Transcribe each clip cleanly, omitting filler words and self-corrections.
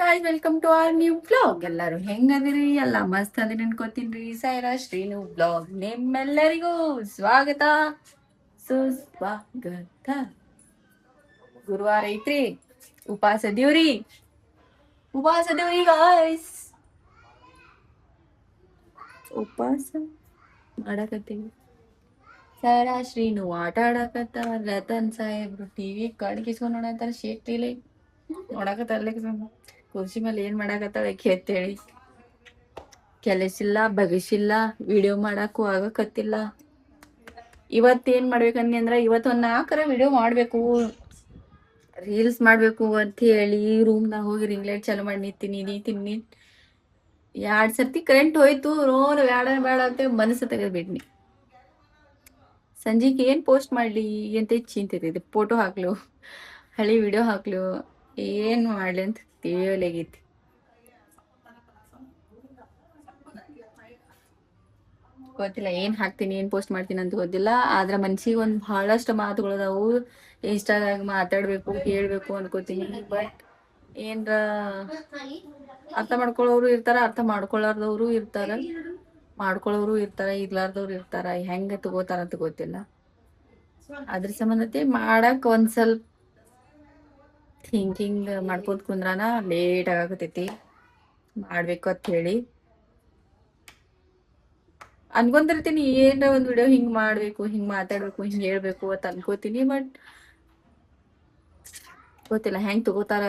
Guys welcome to our new blog. ಎಲ್ಲರೂ ಹೆಂಗದಿರಿ? ಎಲ್ಲ ಮಸ್ತ್ ಅದಿರಿ ಅನ್ಕೋತೀನ್ರಿ. ಸೈರಾ ಶ್ರೀನು ಬ್ಲಾಗ್ ನಿಮ್ಮೆಲ್ಲರಿಗೂ ಸ್ವಾಗತ ಸುಸ್ವಾಗತ. ಗುರುವಾರ ಐತ್ರಿ, ಉಪವಾಸ ದೇವ್ರಿ ಗಾಯ್ಸ್. ಉಪವಾಸ ಮಾಡಕತ್ತೀವಿ. ಸೈರಾ ಶ್ರೀನು ಆಟ ಆಡಕತ್ತಾರ. ರತನ್ ಸಾಹೇಬ್ರು ಟಿವಿ ಕಣ್ಕಿಸ್ಕೊಂಡ್ ನೋಡತ್ತಾರ. ಶೇಟ್ರಿಲಿ ನೋಡಕತ್ತಾರ. ಕುರ್ಚಿ ಮೇಲೆ ಏನ್ ಮಾಡಾಕತ್ತಾಳ ಆಕಿ ಅಂತೇಳಿ. ಕೆಲಸಿಲ್ಲ ಬಗಸಿಲ್ಲ, ವಿಡಿಯೋ ಮಾಡಕ್ಕೂ ಆಗಕತ್ತಿಲ್ಲ. ಇವತ್ತೇನ್ ಮಾಡ್ಬೇಕಂದಿ ಅಂದ್ರ ಇವತ್ತು ಒಂದ್ 4 ವಿಡಿಯೋ ಮಾಡ್ಬೇಕು, ರೀಲ್ಸ್ ಮಾಡ್ಬೇಕು ಅಂತ ಹೇಳಿ ರೂಮ್ನಾಗ ಹೋಗಿ ರಿಂಗ್ ಲೈಟ್ ಚಾಲು ಮಾಡಿ ನಿಂತೀನಿ. 2 ಸರ್ತಿ ಕರೆಂಟ್ ಹೋಯ್ತು. ರೋನ್ ಬೇಡ ಅಂತ ಮನಸ್ಸು ತೆಗೆದ್ಬಿಟ್ನಿ. ಸಂಜೆಗೆ ಏನ್ ಪೋಸ್ಟ್ ಮಾಡ್ಲಿ ಅಂತ ಚಿಂತಿದೆ. ಫೋಟೋ ಹಾಕ್ಲು, ಹಳಿ ವಿಡಿಯೋ ಹಾಕ್ಲು, ಏನ್ ಮಾಡ್ಲಿ ಅಂತ ತಿಳಿಯೋಲಾಗೈತಿ. ಗೊತ್ತಿಲ್ಲ ಏನ್ ಹಾಕ್ತೀನಿ, ಏನ್ ಪೋಸ್ಟ್ ಮಾಡ್ತೀನಿ ಅಂತ ಗೊತ್ತಿಲ್ಲ. ಆದ್ರ ಮನ್ಸಿಗೆ ಒಂದ್ ಬಹಳಷ್ಟು ಮಾತುಗಳದಾವು. ಇನ್ಸ್ಟಾದಾಗ ಮಾತಾಡ್ಬೇಕು, ಹೇಳ್ಬೇಕು ಅನ್ಕೋತೀನಿ. ಬಟ್ ಏನ್ರ ಅರ್ಥ ಮಾಡ್ಕೊಳ್ಳೋರು ಇರ್ತಾರ, ಅರ್ಥ ಮಾಡ್ಕೊಳ್ಳಾರ್ದವ್ರು ಇರ್ತಾರ, ಮಾಡ್ಕೊಳ್ಳೋರು ಇರ್ತಾರ, ಇರ್ಲಾರ್ದವ್ರು ಇರ್ತಾರ. ಹೆಂಗ ತಗೋತಾರ ಅಂತ ಗೊತ್ತಿಲ್ಲ. ಅದ್ರ ಸಂಬಂಧತೆ ಮಾಡಕ್ ಒಂದ್ ಸ್ವಲ್ಪ ಥಿಂಕಿಂಗ್ ಮಾಡ್ಕೋತ ಕುಂದ್ರಾನ ಲೇಟ್ ಆಗಾಕತೈತಿ ಮಾಡ್ಬೇಕು ಅಂತ ಹೇಳಿ ಅನ್ಕೊಂತಿರ್ತೀನಿ. ಏನ್ರ ಒಂದ್ ವಿಡಿಯೋ ಹಿಂಗ್ ಮಾಡ್ಬೇಕು, ಹಿಂಗ್ ಮಾತಾಡ್ಬೇಕು, ಹಿಂಗ್ ಹೇಳ್ಬೇಕು ಅಂತ ಅನ್ಕೋತೀನಿ. ಬಟ್ ಗೊತ್ತಿಲ್ಲ ಹೆಂಗ್ ತಗೋತಾರ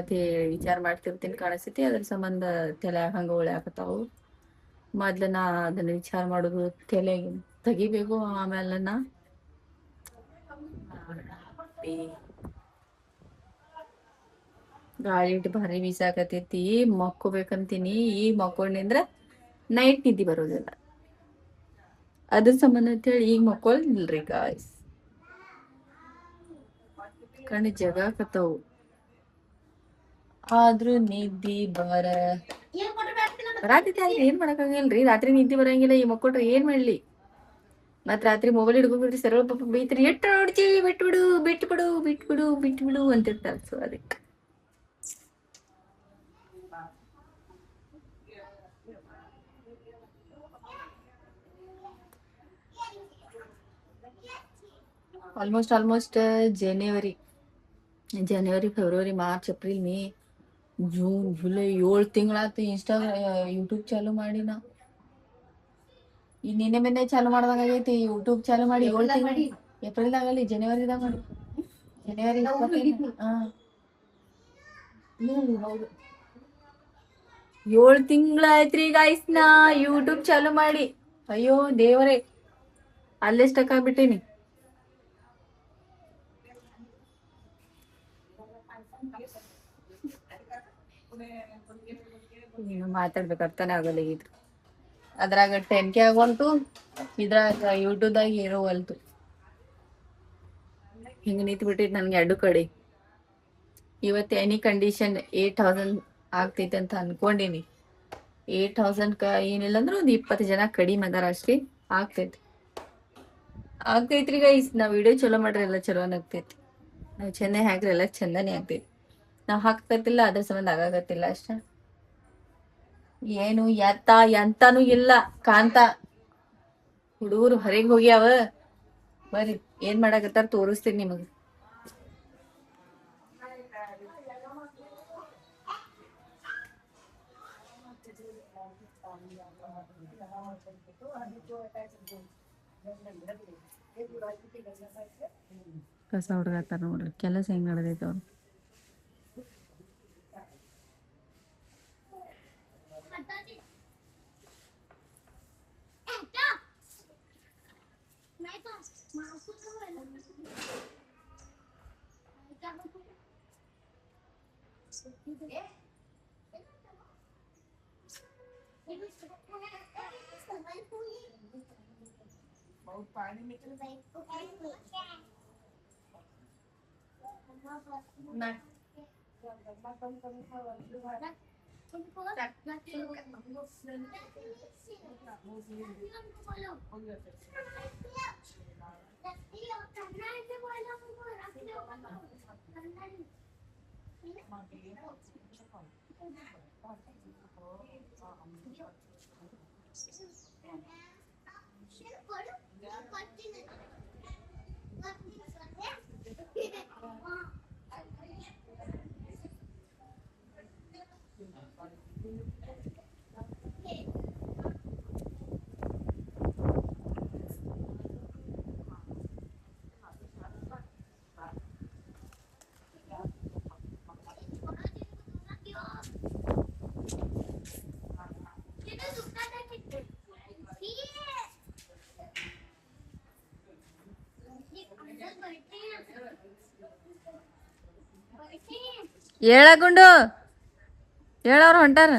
ಅಂತ ಹೇಳಿ ವಿಚಾರ ಮಾಡ್ತಿರ್ತೀನಿ ಕಾಣಿಸ್ತೈತಿ. ಅದ್ರ ಸಂಬಂಧ ತಲೆ ಹಂಗ ಉಳ್ಯಾಕತ್ತಾವು. ಮೊದ್ಲು ನಾ ಅದನ್ನ ವಿಚಾರ ಮಾಡೋದು ತಲೆ ತೆಗಿಬೇಕು. ಆಮೇಲೆ ನಾ ಗಾಳಿ ಇಟ್ಟು ಭಾರಿ ಬೀಸಾಕತೈತಿ. ಮಕ್ಕೋಬೇಕಂತೀನಿ. ಈಗ ಮಕ್ಕೊಂಡಿಂದ್ರ ನೈಟ್ ನಿದ್ದೆ ಬರೋದಿಲ್ಲ. ಅದ್ರ ಸಂಬಂಧ ಅಂತೇಳಿ ಈಗ ಮಕ್ಕೊಳ್ನಿಲ್ರಿ ಗಾಯ್ಸ್. ಕಣ್ಣು ಜಗಾಕತ್ತಾವು, ಆದ್ರೂ ನಿದ್ದಿ ಬರಾತೈತಿ. ಆದ್ರೆ ಏನ್ ಮಾಡಕ್ಕಾಗಿಲ್ರಿ. ರಾತ್ರಿ ನಿದ್ದೆ ಬರಂಗಿಲ್ಲ. ಈ ಮಕ್ಕೊಟ್ರೆ ಏನ್ ಮಾಡ್ಲಿ? ಮತ್ ರಾತ್ರಿ ಮೊಬೈಲ್ ಹಿಡ್ಕೊಂಡ್ಬಿಟ್ರಿ ಸರಳ ಪಾಪ ಬೈತ್ರಿ. ಎಟ್ಟು ನೋಡ್ತೀವಿ, ಬಿಟ್ಬಿಡು ಅಂತಿರ್ತಾರ. ಸೊ ಅದಕ್ಕೆ almost January, February, March, April, May, June, July 7 ತಿಂಗಳಾತು ಯೂಟ್ಯೂಬ್ ಚಾಲು ಮಾಡಿ. ನಾ ಈ ನಿನ್ನೆ ಚಾಲು ಮಾಡ್ದಂಗಾಗೈತಿ ಯೂಟ್ಯೂಬ್ ಚಾಲು ಮಾಡಿ. 7 ತಿಂಗಳು. ಏಪ್ರಿಲ್ದಾಗಲ್ಲಿ ಜನವರಿದಾಗ ಮಾಡಿ. ಜನವರಿ 20. 7 ತಿಂಗಳಾಯ್ತ್ರಿ ಗಾಯ್ಸ್ ನಾ ಯೂಟ್ಯೂಬ್ ಚಾಲು ಮಾಡಿ. ಅಯ್ಯೋ ದೇವರೇ, ಅಲ್ಲೇ ಸ್ಟಕ್ ಆಗ್ಬಿಟ್ಟೇನಿ. ಮಾತಾಡ್ಬೇಕು ಅರ್ಥನೇ ಆಗಲ್ಲ ಇದ್ರು. ಅದ್ರಾಗ 10K ಆಗೋಲ್ತು, ಇದ್ರಾಗ ಯೂಟ್ಯೂಬ್ದಾಗ ಇರೋವಲ್ತು. ಹಿಂಗ ನಿಂತು ಬಿಟ್ಟಿದ್ ನನ್ಗೆ 2 ಕಡೆ. ಇವತ್ತು ಎನಿ ಕಂಡೀಷನ್ 8000 ಆಗ್ತೈತೆ ಅಂತ ಅನ್ಕೊಂಡಿನಿ. 8000 ಏನಿಲ್ಲ ಅಂದ್ರೆ ಒಂದ್ 20 ಜನ ಕಡಿಮೆ ಅದಾರ ಅಷ್ಟೇ. ಆಗ್ತೈತ್ರಿ ಗೈಸ್. ನಾವ್ ವಿಡಿಯೋ ಚಲೋ ಮಾಡ್ರಿ ಎಲ್ಲ ಚಲೋನ ಆಗ್ತೈತಿ. ನಾವ್ ಚೆಂದ ಹಾಕ್ರಿ ಎಲ್ಲ ಚಂದನೇ ಆಗ್ತೈತಿ. ನಾವ್ ಹಾಕ್ತಿಲ್ಲ, ಅದ್ರ ಸಂಬಂಧ ಆಗಾಕತ್ತಿಲ್ಲ ಅಷ್ಟ. ಏನು ಎಂತಾನು ಇಲ್ಲ ಕಾಂತ. ಹುಡುಗರು ಹೊರಗೆ ಹೋಗ್ಯಾವ. ಬರ್ರಿ ಏನ್ ಮಾಡಾಕತ್ತಾರ ತೋರಿಸ್ತೀನಿ ನಿಮಗ್. ಕಸ ಹುಡುಗಾತಾರ ನೋಡ್ರಿ. ಕೆಲಸ ಹೆಂಗ್ ನಡೆದೈತೆ ಅವ್ರು. ಹೇಳಗುಂಡು ಹೇಳವ್ರು ಹೊಂಟಾರ.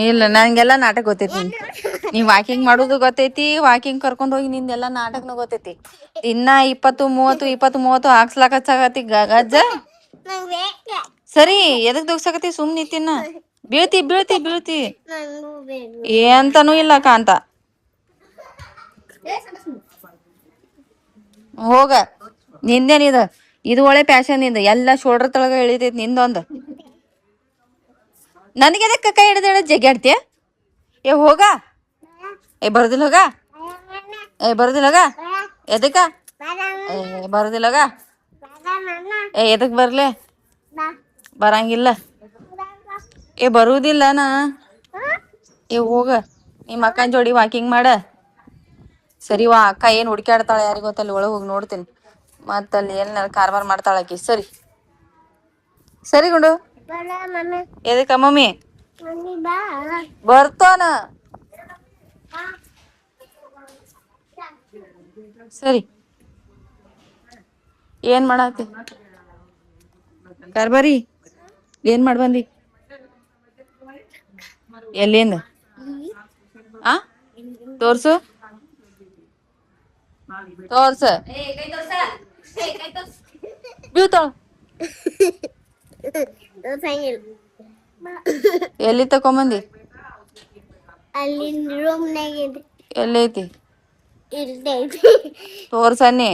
ಇಲ್ಲ ನಂಗೆಲ್ಲ ನಾಟಕ ಗೊತ್ತೈತಿ. ನೀ ವಾಕಿಂಗ್ ಮಾಡೋದು ಗೊತ್ತೈತಿ, ವಾಕಿಂಗ್ ಕರ್ಕೊಂಡ್ ಹೋಗಿ ನಿಂದೆಲ್ಲ ನಾಟಕನು ಗೊತ್ತೈತಿ. ಇನ್ನ 20-30 ಹಾಕ್ಸ್ಲಾಕತ್ತಾಗತಿ ಗಜ್ಜ. ಸರಿ ಎದಕ್ ದುಗ್ಸಾಕತಿ? ಸುಮ್ ನಿಂತಿನ ಬೀಳ್ತಿ ಬೀಳ್ತಿ ಬೀಳ್ತಿ ಎಂತನೂ ಇಲ್ಲ ಕಾಂತ. ಹೋಗ ನಿಂದೇನಿದ, ಇದು ಒಳ್ಳೆ ಪ್ಯಾಶನ್ ನಿಂದ. ಎಲ್ಲ ಶೋಲ್ಡರ್ ತಳಗ ಇಳಿತೈತಿ ನಿಂದೊಂದು. ನನಗೆ ಅದಕ್ಕೆ ಕೈ ಹಿಡ್ದ ಜಗ್ಗಾಡ್ತೀಯ? ಏ ಹೋಗ, ಏ ಬರೋದಿಲ್ಲ ಹೋಗ, ಏ ಬರೋದಿಲ್ಲ ಹೋಗ. ಎದಕ್ಕ? ಏ ಬರೋದಿಲ್ಲ ಹೋಗ. ಏ ಎದಕ್ ಬರ್ಲೆ? ಬರಂಗಿಲ್ಲ. ಏ ಬರುವುದಿಲ್ಲ ನಾ. ಏ ಹೋಗ, ನಿಮ್ಮ ಅಕ್ಕನ ಜೋಡಿ ವಾಕಿಂಗ್ ಮಾಡ. ಸರಿವಾ ಅಕ್ಕ ಏನ್ ಹುಡುಕ್ಯಾಡ್ತಾಳೆ ಯಾರಿಗ ಗೊತ್ತಲ್ಲಿ. ಒಳಗೆ ಹೋಗಿ ನೋಡ್ತೀನಿ. ಮತ್ತಲ್ಲಿ ಏನಾರ ಕಾರ್ಬಾರ್ ಮಾಡ್ತಾಳಕಿ. ಸರಿ ಸರಿ ಗುಂಡು. ಎದಕ್ಕ ಮಮ್ಮಿ? ಬರ್ತಾನ. ಸರಿ ಏನ್ ಮಾಡತ್ತಿ? ಕಾರ್ಬಾರಿ ಏನ್ ಮಾಡ್ಬಂದಿ? ಎಲ್ಲಿಂದ? ಆ ತೋರ್ಸು ತೋರ್ಸ. ಬೀಳ್ತಾಳ. ಎಲ್ಲಿ ತಕೊಂಬಂದಿ? ಎಲ್ಲೈತಿ? ತೋರ್ಸನ್ನಿ.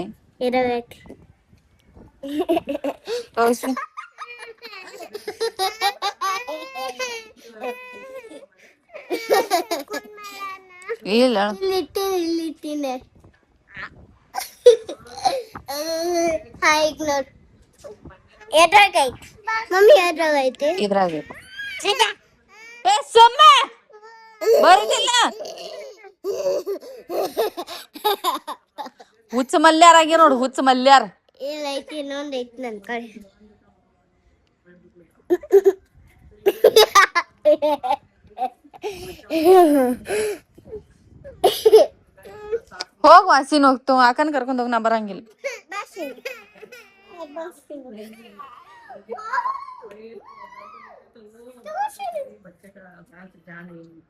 ತೋರ್ಸ. ಇಲ್ಲ ಇದ್ರಾಗ ಬರುದಿಲ್ಲ. ಹುಚ್ಚ ಮಲ್ಯಾರ ಆಗ್ಯ ನೋಡು, ಹುಚ್ಚ ಮಲ್ಯಾರ. ಹೋಗ್ ವಾಸಿನ ಹೋಗ್ತು ಅಕ್ಕನ್ ಕರ್ಕೊಂಡ್ ಹೋಗ್. ನಾ ಬರಂಗಿಲ್ಲ.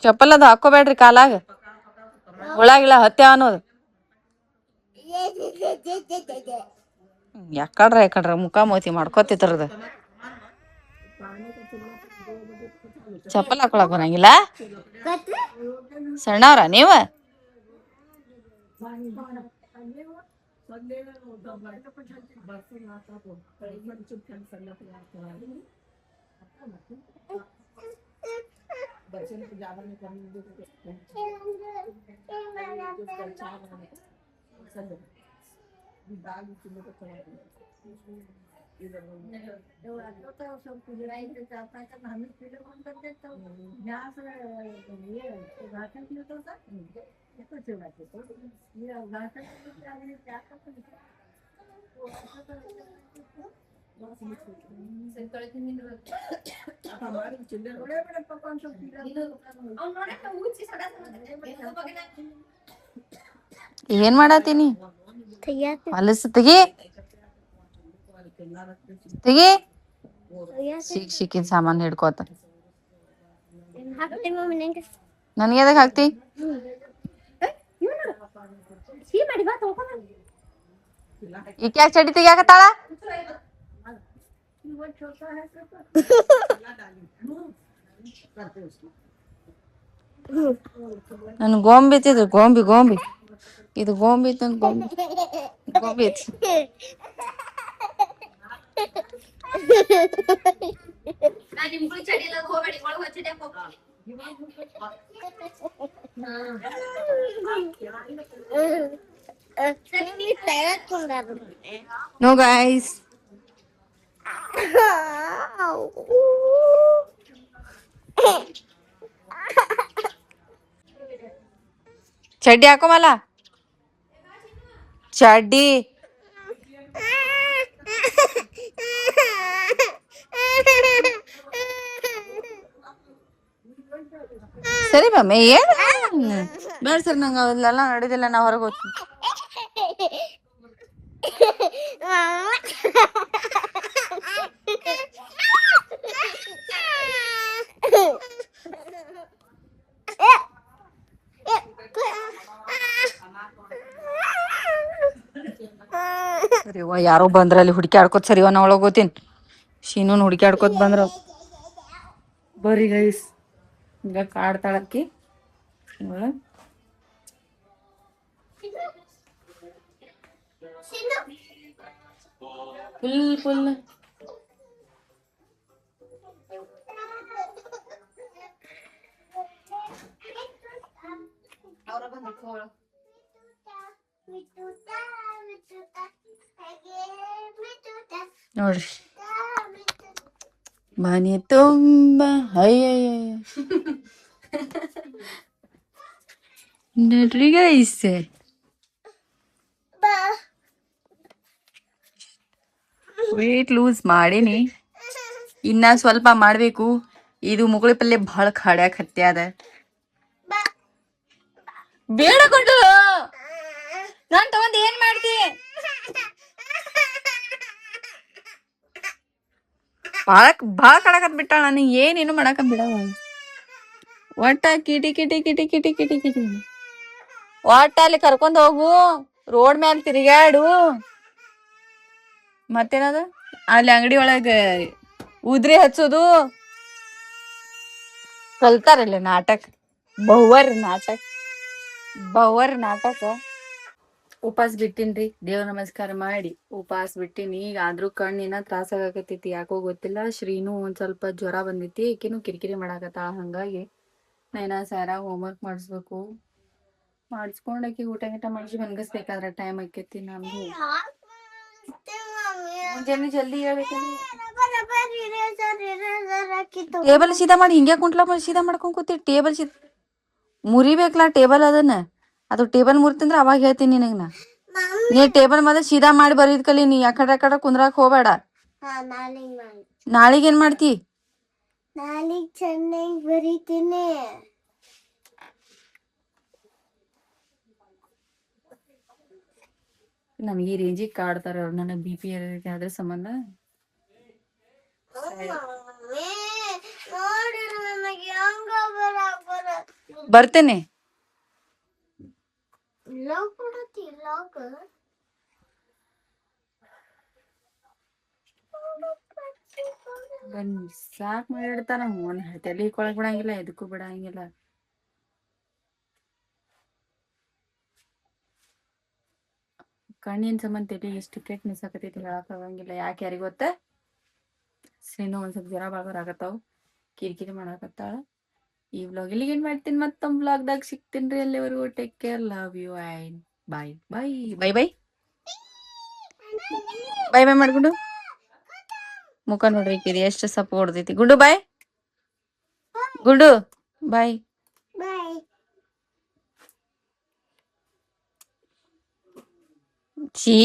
ಚಪ್ಪಲ್ ಅದು ಹಾಕೋಬೇಡ್ರಿ ಕಾಲಾಗ, ಒಳಗಿಲ್ಲ ಹತ್ಯ ಅನ್ನೋದು. ಯಾಕಡ್ರ ಮುಖ ಮೋತಿ ಮಾಡ್ಕೋತಿದ್ರದ. ಚಪ್ಪಲ್ ಹಾಕೊಳಕ್ ಬರಂಗಿಲ್ಲ. ಸಣ್ಣವ್ರ ನೀವ? ಏನ್ ಮಾಡತ್ತೀನಿ? ಹೊಲಸ ತೆಗಿ ತೆಗಿ. ಸಿಕ್ಕಿನ ಸಾಮಾನ್ ಹಿಡ್ಕೋತ ನನ್ಗೆ ಎದಕ್ ಹಾಕ್ತಿ? ಈಕೆ ಯಾಕೆ ಚಡಿ ತೆಗಿಯಾಕತ್ತಾಳ? ನನ್ ಗೋಂಬಿ ತಿದ್ರು ಗೋಂಬಿ ಇದು ಗೋಂಬಿ ತಂದ್ ಗೋಂಬಿ ಗೋಬಿತ್ ನೋ ಗೈಸ್. ಚಡ್ಡಿ ಹಾಕೋ ಮಲ್ಲ ಚಡ್ಡಿ. ಸರಿ ಮಮ್ಮಿ ಏನು ಬೇಡ ಸರ್ ನಂಗೆ ಅವೆಲ್ಲ ನಡೆದಿಲ್ಲ ನಾ ಹೊರಗೆ ಹೋಗ್ತೀನಿ. ಸರಿವ ಯಾರೋ ಬಂದ್ರಲ್ಲಿ ಹುಡುಕಿ ಆಡ್ಕೋತ ಸರಿವ ನಾ ಒಳಗೆ ಹೋಗ್ತೀನಿ. ಶೀನೂನ್ ಹುಡುಕಿ ಆಡ್ಕೋತ ಬಂದ್ರ ಬರ್ರಿ ಗೈಸ್. ಈಗ ಕಾಡ್ತಾಳಕ್ಕಿ ಫುಲ್ ಫುಲ್ ನೋಡ್ರಿ ಮನೆ ತುಂಬ ನೋಡ್ರಿ ಗೈಸ್. ವೇಟ್ ಲೂಸ್ ಮಾಡೀನಿ, ಇನ್ನ ಸ್ವಲ್ಪ ಮಾಡ್ಬೇಕು. ಇದು ಮುಗುಳಿ ಪಲ್ಯ ಬಹಳ ಖಾಡ್ಯಾಕ ಹತ್ಯಾದ. ಬೇಡ ಕೊಂಡು ನಾನ್ ತಗೊಂಡ್ ಏನ್ ಮಾಡ್ತಿ? ಭಾಳ ಕಾಡಕತ್ ಬಿಟ್ಟಾಳ. ನನಗೆ ಏನೇನು ಮಾಡಾಕ ಬಿಡವ. ಒಟ್ಟ ಕಿಟಿ ಕಿಟಿ ಕಿಟಿ ಕಿಟಿ ಕಿಟಿ ಕಿಟಿ ಒಟ್ಟ ಅಲ್ಲಿ ಕರ್ಕೊಂಡ್ ಹೋಗು, ರೋಡ್ ಮ್ಯಾಲ ತಿರುಗಾಡು. ಮತ್ತೇನದ ಅಲ್ಲಿ ಅಂಗಡಿ ಒಳಗ ಉದ್ರಿ ಹಚ್ಚೋದು ಕಲ್ತಾರಲ್ಲ ನಾಟಕ. ಬವ್ವರ್ ನಾಟಕ. ಉಪವಾಸ ಬಿಟ್ಟಿನ್ರಿ, ದೇವ್ರ ನಮಸ್ಕಾರ ಮಾಡಿ ಉಪವಾಸ ಬಿಟ್ಟಿನಿ. ಈಗ ಆದ್ರೂ ಕಣ್ಣಿನ ತ್ರಾಸ ಆಗಕತ್ತೈತಿ, ಯಾಕೋ ಗೊತ್ತಿಲ್ಲ. ಶ್ರೀನು ಒಂದ್ ಸ್ವಲ್ಪ ಜ್ವರ ಬಂದೈತಿ, ಈಕಿನೂ ಕಿರಿಕಿರಿ ಮಾಡಾಕತ್ತಾಳ. ಹಂಗಾಗಿ ನೈನಾ ಸ್ಯಾರ ಹೋಮ್ವರ್ಕ್ ಮಾಡಿಸ್ಬೇಕು. ಮಾಡಿಸ್ಕೊಂಡಾಕಿ ಊಟ ಗೀಟ ಮಾಡಿಸಿ ಮನ್ಗಸ್ಬೇಕಾದ್ರೆ ಟೈಮ್ ಆಕೈತಿ. ನಮ್ದು ಜಲ್ದಿ ಹೇಳ್ಬೇಕಂದ್ರೆ ಟೇಬಲ್ ಸೀದಾ ಮಾಡಿ ಹಿಂಗೆ ಕುಂಟ್ಲ ಸೀದಾ ಮಾಡ್ಕೊಂಡ್ ಕೂತಿ. ಟೇಬಲ್ ಸೀದಾ ಮುರಿಬೇಕಲ್ಲ ಟೇಬಲ್. ಅದನ್ನ ಅದು ಟೇಬಲ್ ಮುರಿತಂದ್ರ ಅವಾಗ ಹೇಳ್ತೀನಿ ನಿನಗ ನಾ. ನೀ ಟೇಬಲ್ ಮೊದಲು ಸೀದಾ ಮಾಡಿ ಬರೀದ್ ಕಲಿ. ನೀ ಯಾಕಡೆ ಯಾಕಡೆ ಕುಂದ್ರಾಕ್ ಹೋಗ್ಬೇಡ. ನಾಳಿಗೆ ಏನ್ ಮಾಡ್ತಿ? ನಾಳಿಗೆ ಚೆನ್ನಾಗಿ ಬರೀತೀನಿ. ನಮ್ಗೆ ಈ ರೇಂಜಿಗೆ ಕಾಡ್ತಾರ ಅವ್ರು. ನನಗೆ ಬಿ ಪಿ ಅದ್ರ ಸಂಬಂಧ ಬರ್ತೇನೆ. ಸಾಕ್ ಮಾಡಿಡ್ತಾನ. ಒಂದ್ ತಲೆ ಕೊಳಕ್ ಬಿಡಂಗಿಲ್ಲ, ಎದಕ್ಕೂ ಬಿಡಂಗಿಲ್ಲ. ಕಣ್ಣಿನ ಸಂಬಂಧ ತಲೆ ಎಷ್ಟು ಕೆಟ್ಟ ನಿಸಾಕತೈತಿ ಹೇಳಕ್ ಆಗಂಗಿಲ್ಲ. ಯಾಕೆ ಯಾರಿಗ ಗೊತ್ತ? ಶ್ರೀನು ಒಂದ್ ಸ್ವಲ್ಪ ಜ್ವರ ಆಗತ್ತಾವ, ಕಿರಿಕಿರಿ ಮಾಡಾಕತ್ತಾಳ. ಈ ವ್ಲಾಗ್ ಇಲ್ಲಿಗೆ ಏನ್ ಮಾಡ್ತೀನಿ, ಮತ್ತೊಂದ್ ವ್ಲಾಗ್ದಾಗ ಸಿಗ್ತೀನಿ. ಅಲ್ಲಿವರೆಗೂ take care, love you and bye bye bye bye bye bye ಮಾಡ್ಕೊಂಡು ಮುಖ ನೋಡ್ರಿ ಕಿರಿ ಎಷ್ಟು ಸಪ್ ಹೊಡ್ದೈತಿ. ಗುಂಡು ಬಾಯ್, ಗುಂಡು ಬಾಯ್. ಛೀ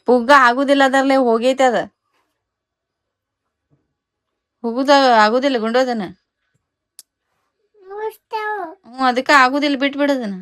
ಪುಗ್ಗ ಆಗುದಿಲ್ಲ, ಅದರ್ಲೆ ಹೋಗೈತೆ. ಅದ ಹೋಗುದ ಆಗುದಿಲ್ಲ ಗುಂಡು ಅದನ್ನ. ಅದಕ್ಕ ಆಗುದಿಲ್ಲ, ಬಿಟ್ಬಿಡದನ.